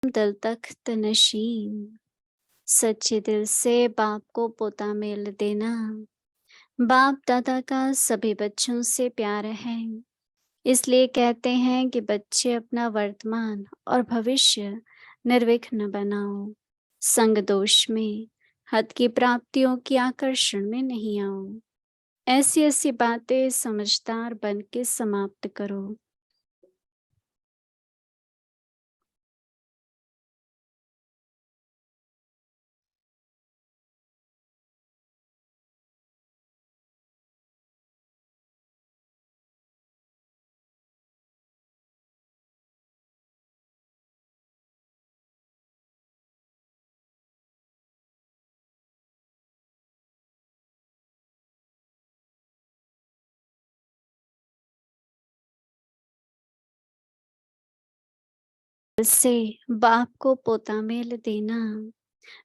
दिल तख्त नशीन, सच्चे दिल से बाप को पोता मेल देना। बाप दादा का सभी बच्चों से प्यार है, इसलिए कहते हैं कि बच्चे अपना वर्तमान और भविष्य निर्विघ्न बनाओ। संग दोष में, हद की प्राप्तियों की आकर्षण में नहीं आओ। ऐसी ऐसी बातें समझदार बन के समाप्त करो। से बाप को पोता मेल देना।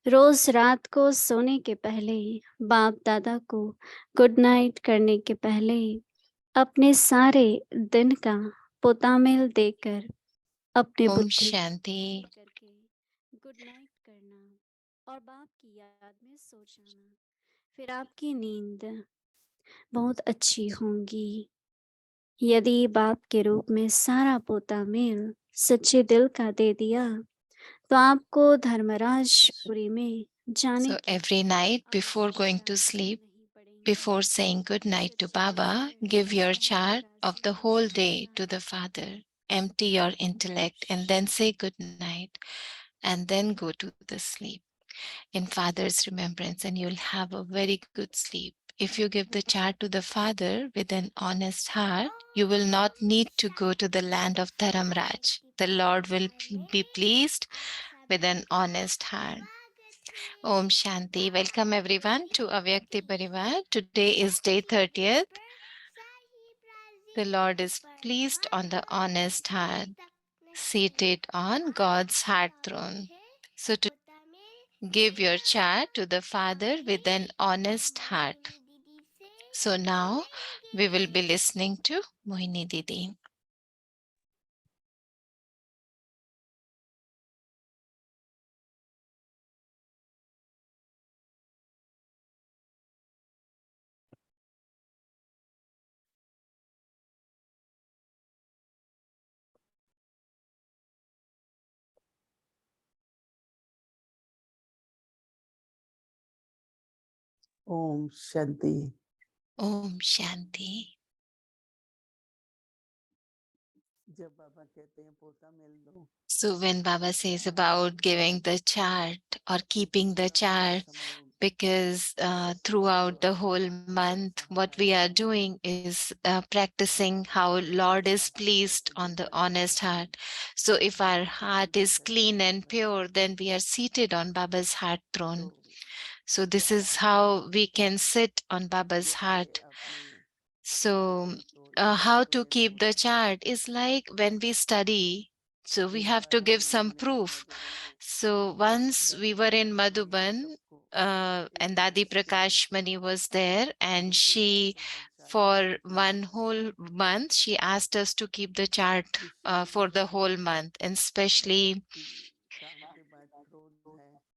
रोज रात को सोने के पहले बाप दादा को गुड नाइट करने के पहले अपने सारे दिन का पोता मेल देकर अपने ओम बुद्धि शांति। करके गुड नाइट करना और बाप की याद में सो जाना। फिर आपकी नींद बहुत अच्छी होगी। यदि बाप के रूप में सारा पोता मेल सच्चे दिल का दे दिया तो आपको धर्मराजपुरी में जाने So की every night before going आवश्यकता to sleep, नहीं पड़ेगी। before saying good night to सच्चे दिल Baba, से give your सारी chart of the उदासियां whole day भूलना। to the Father. Empty your intellect and then say good night and then go to the sleep in Father's remembrance, and you'll have a very good sleep. If you give the chart to the Father with an honest heart, you will not need to go to the land of Dharamraj. The Lord will be pleased with an honest heart. Om Shanti. Welcome everyone to Avyakti Parivar. Today is day 30th. The Lord is pleased on the honest heart, seated on God's heart throne. So to give your chart to the Father with an honest heart. So now we will be listening to Mohini Didi. Om Shanti. Om Shanti. जब बाबा कहते हैं पोता mail दो, So when Baba says about giving the chart or keeping the chart, because throughout the whole month, what we are doing is practicing how Lord is pleased on the honest heart. So if our heart is clean and pure, then we are seated on Baba's heart throne. So this is how we can sit on Baba's heart. So how to keep the chart is like when we study, so we have to give some proof. So once we were in Madhuban, and Dadi Prakash Mani was there, and she, for one whole month, she asked us to keep the chart for the whole month, and especially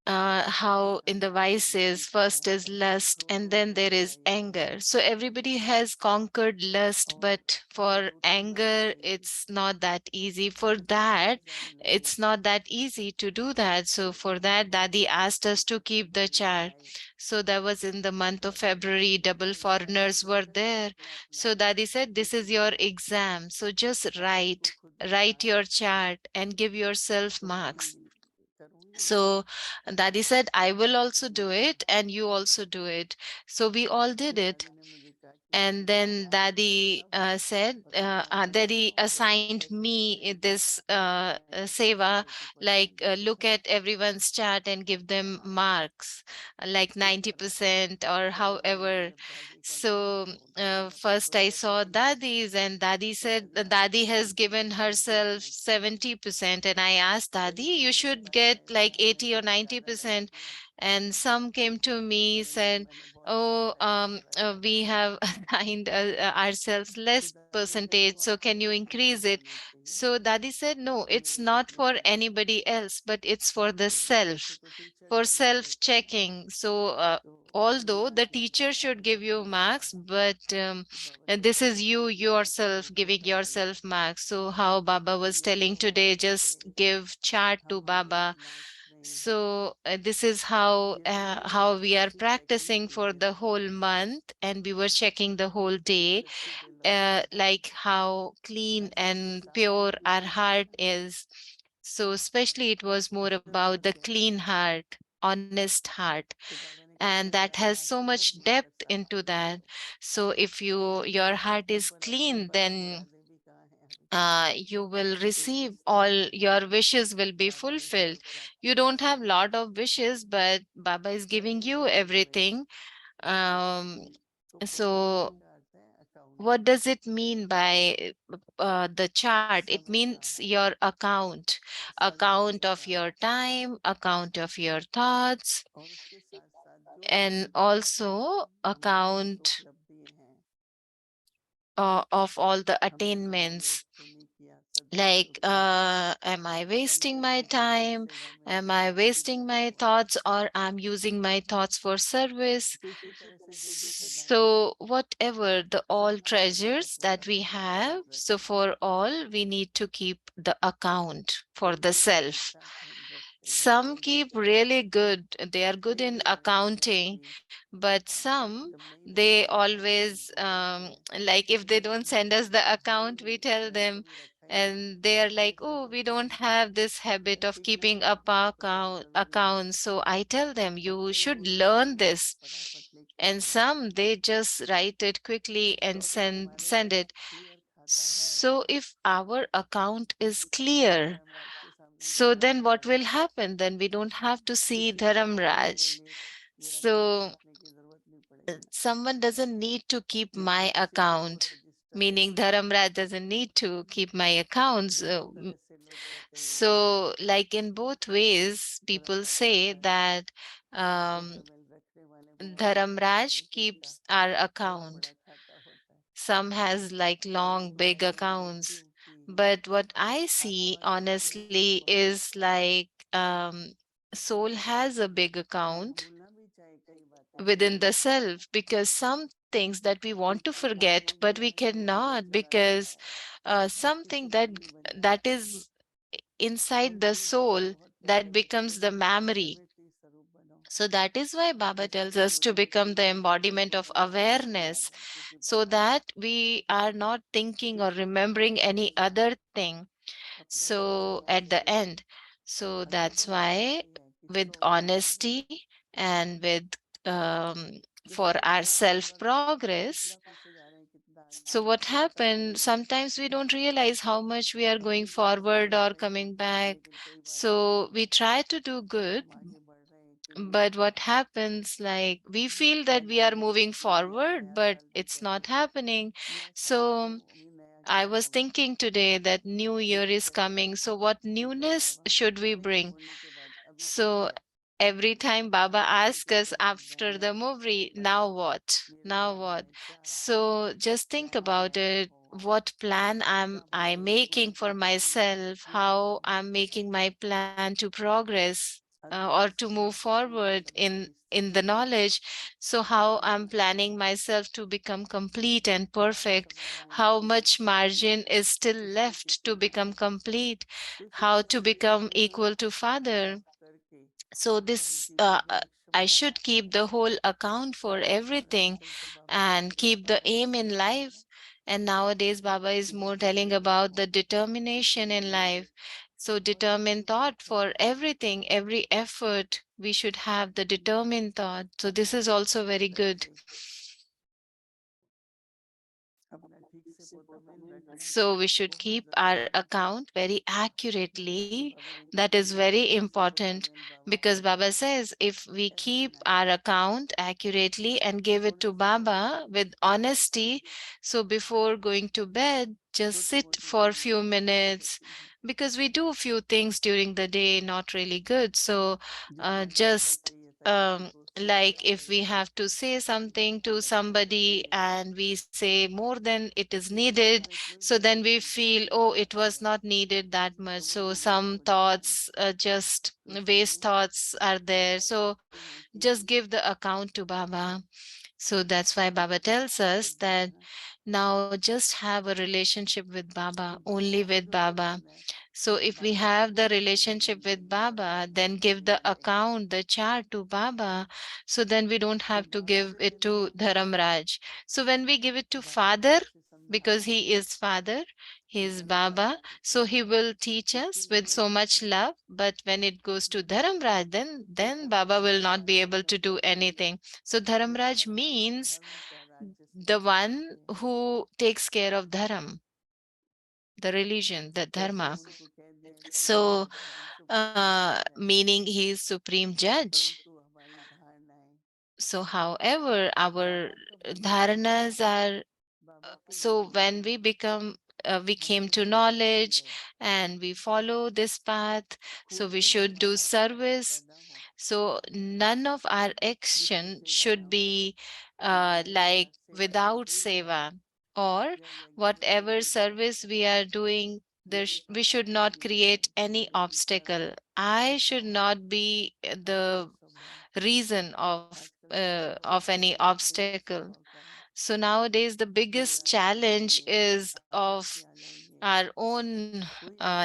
how in the vices, first is lust and then there is anger. So everybody has conquered lust, but for anger, it's not that easy. For that, it's not that easy to do that. So for that, Dadi asked us to keep the chart. So that was in the month of February, double foreigners were there. So Dadi said, this is your exam. So just write your chart and give yourself marks. So Daddy said, I will also do it and you also do it. So we all did it. And then Daddy said, Daddy assigned me this seva, like look at everyone's chart and give them marks, like 90% or however. So first I saw Dadi's, and Dadi said Dadi has given herself 70%. And I asked Dadi, you should get like 80 or 90%. And some came to me, मैंने said, मैंने बहुत oh, try किया we have assigned ourselves less पिताजी ने कहा percentage, तुम so can you आपको increase ज्यादा it? देना चाहिए So Dadi said, no, तो it's मेरे को not for लगता है anybody else, but it's for the तो वैसे self, तो teacher for he number self देते हैं checking. So तो although मेरा the क्या teacher था should give you बचपन से marks, रहा but कि बाबा this कहते is थे you कि आपको yourself giving पोता मिले yourself marks. So how Baba was ये telling जो हमारे today, बच्चे just give chart to हमारे Baba. दिमाग में So this is ये वही how है we are जैसे चेकिंग practicing होती for है the whole month, and we were checking the whole day, सच्ची दिल होता है like how clean ऐसे ही and साफ pure दिल भी our होता heart है is. So especially it was more जो about the समझते clean हैं heart, honest heart, तो बाबा ने कहा and that तुम्हारा has हाथ so जो है much बिल्कुल depth साफ into दिल that. है So if your heart is पर अपने clean, बड़े then मुरादे भी कहाँ हैं अभी you will एक ही receive all साल में your wishes will be बाबा ने fulfilled. सब प्राप्त You कर don't have लिया lot of wishes, but Baba is giving वैसे you सभी को एक everything. Um, तो पोतामेल so का अर्थ है account what does it mean by the chart? It समय का means your account, account समय of का your time, account of your thoughts, और उसके साथ साथ जो and also हमारी account उपलब्धि हैं of all the हमने मान लो attainments. कि नहीं किया सदगति Like, उपलब्धि am I चल wasting फिर my के भगवत time? सेवा में Am लगे I आपकी wasting my उपलब्धि है thoughts, or I'm using my thoughts for service? तो इसी तरह से जो भी खजाने हैं So, whatever the all सबका अलग अलग treasures अपना that we रखना है have, हैंड so रखना है for all, we need to keep the account for कोई the कोई बड़ा self. अच्छा हैंड रखते हैं Some keep really good, they are good एक in दो बार मैंने accounting, कभी but some जब नहीं they रखा था तो always उनको बोला कि like if they don't मैंने send us the account, we tell मैंने them, कभी रखा ही नहीं and they are मैंने like, कहा oh, तो we ठीक don't है have this habit कहा of ठीक है keeping up मुझे तो कोई जरूरत नहीं है accounts. So I tell them, और you कई should वो इसी learn में this. फटाफट लिख And देते हैं some they just write it quickly तो and अगर हमारे send पास it. क्लियर खाता है So if our account is clear, Dharmaraj के सामने so जाना then what पड़ता है will happen? Then we don't have to see किसी को हमारे Dharamraj. लिए मेरा खाता So रखने की जरूरत नहीं पड़ेगी someone doesn't need to keep मेरा my उसी में वो account, रजिस्टर meaning रहता है Dharamraj doesn't need to keep my accounts. जिस तरह से लोग कहते हैं So, like in both ways, people Dharmaraj say कहता है that पोता मेल रखने वाले बहुत होते हैं Dharamraj किसी का keeps our बड़ा account. बड़ा खाता होता है Some has like long, परंतु big ऐसा नहीं है accounts. क्योंकि But what I see आत्मा के लिए honestly बहुत is छोटा है like soul has a big हम account भूलना भी चाहे कई बातें within the self, because some things that we want to forget वो but we गया तो वो cannot, चला गया because something किसी that का नहीं बन that जाता is और inside the इसलिए बाबा soul, बहुत that कहते थे becomes the स्वरूप बनो memory. प्रवृत्ति स्वरूप बनो So that is why Baba tells इसीलिए us to मुझे become the बहुत embodiment of बड़ा आनंद आया awareness, था क्योंकि so Baba that we are not thinking or remembering any other thing. अपना So परिचय at दे the रहे थे end, so असल that's बात why यही है कि with soul honesty and with जैसे for कि our हमारा self पूरा progress. कितना पीछे जा रहे हैं कितना आगे So जा रहे what हैं पता ही नहीं happened? चलता Sometimes we don't realize how much we are going कहीं पीछे चले forward जा or रहे हैं coming कहीं back. लेकिन कई बार ऐसा So लगता we है कि try to do good, हम आगे बढ़ रहे हैं कि नहीं but what happens, like we feel that आज we are नई moving संकल्प है forward, नया but साल भी it's कहते not हैं happening. नया साल तो So अभी नया I क्या was होगा thinking today that new year लेकिन is कहते coming. हैं So what कि जब newness बाबा should we नया bring? होने के बाद अभी क्या So है every time Baba फिर asks us कहते हैं after नया the movie, साल now what? मेरे Now मन what? में क्या So just think प्लान है about it. और What plan am क्या I मुझे पूरा making for करना है myself? ये करना How है I'm making my plan to progress or अर्थात to move अपने forward अंदर की in the स्थिति knowledge. So how अपने I'm planning myself to become complete and कितना perfect. समय मुझे How पूरा much करना है margin is still किसकी left to कितनी become जरूरत है complete? कुछ How to ऐसी become चीजें जो equal to खास Father? करके So धन this की परिलक्ष्य I बनाया should keep the whole account for और everything आजकल तो बाबा and कहते हैं keep the aim परमात्मा in कहते life. हैं And nowadays Baba is कि more telling डिटरमिन about रहो the determination in life. So और जितनी determined thought इच्छा for everything, every effort, we should have the determined thought. So this अपना is also ठीक very तरह good. से अपना ठीक से पोता मेल रखना So we should बहुत keep जरूरी our है account very जैसे accurately. बाबा ने कहा That is मेरा very ठीक से पोता important, मेल बाबा because को दो Baba says if we ऐसे keep banana our account accurately and give it to थोड़ा सा समय Baba with honesty, so before going to bed, just छोटी sit मोटी for a चीजें few जो minutes, होती हैं because we do a few things during the day not really good. So जितना समय just चाहिए था like if we have to say something to somebody and we say more than it is needed, so then we feel, oh, it was not needed that much. So some thoughts, just waste thoughts are there. So just give the account to Baba. So that's why Baba tells us that now just have a relationship with Baba, only with Baba. So if we have the relationship with Baba, then give the account, the chart to Baba. So then we don't have to give it to Dharamraj. So when we give it to Father, because he is Father, he is Baba, so he will teach us with so much love. But when it goes to Dharamraj, then Baba will not be able to do anything. So Dharamraj means the one who takes care of Dharam, the religion, the Dharma. So, meaning he is supreme judge. So, however, our dharanas are, so when we become, we came to knowledge and we follow this path, so we should do service. So none of our action should be like without seva, or whatever service we are doing, we should not create any obstacle. I should not be the reason of any obstacle. So nowadays, the biggest challenge is of our own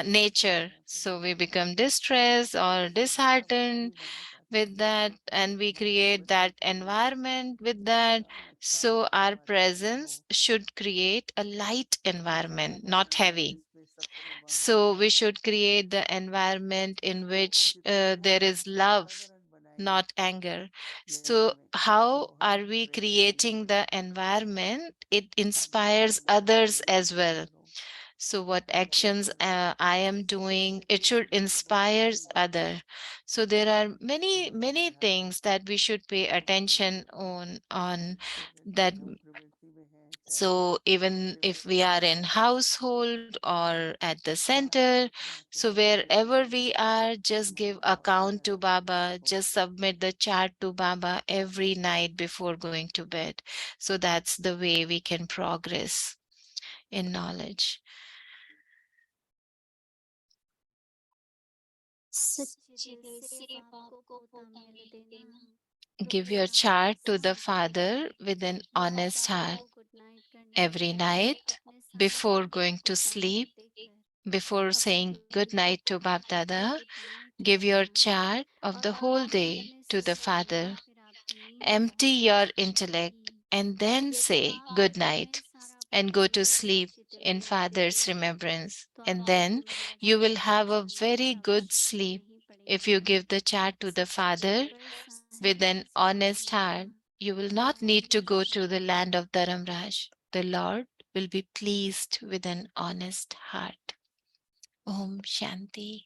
nature. So we become distressed or disheartened with that, and we create that environment with that. So our presence should create a light environment, not heavy. So we should create the environment in which there is love, not anger. So how are we creating the environment? It inspires others as well. So what actions I am doing, it should inspire other. So there are many things that we should pay attention on that. So even if we are in household or at the center, so wherever we are, just give account to Baba, just submit the chart to Baba every night before going to bed. So that's the way we can progress in knowledge. सच्चे दिल से बाप को पोता mail देना। Give your बाप chart दादा to का the सभी Father बच्चों with से an प्यार है। honest heart को गुड नाइट करना every है। night अपने सारे before सपनों going को to पोता मेल sleep, देकर before अपने saying good ड्रीम्स night को to Bap Dada. Good night Give your करना है। chart of और the बाबा whole जब day अपने to से the सोए या Father. फिर आपकी नींद Empty बहुत your अच्छी intellect होगी, and then यदि say बाप good दादा night में सारा and go to पोतामेल sleep सच्चे दिल in से दे Father's दिया, remembrance. तो And आपको then धर्मराज you की will have a टेंशन की very good आवश्यकता sleep नहीं if पड़ेगी। you give the chart to the सच्चे Father दिल साहेब with की an honest heart. सच्चाई You will not need to go का to the land of Dharamraj. The Lord will be pleased with an honest heart. Om Shanti.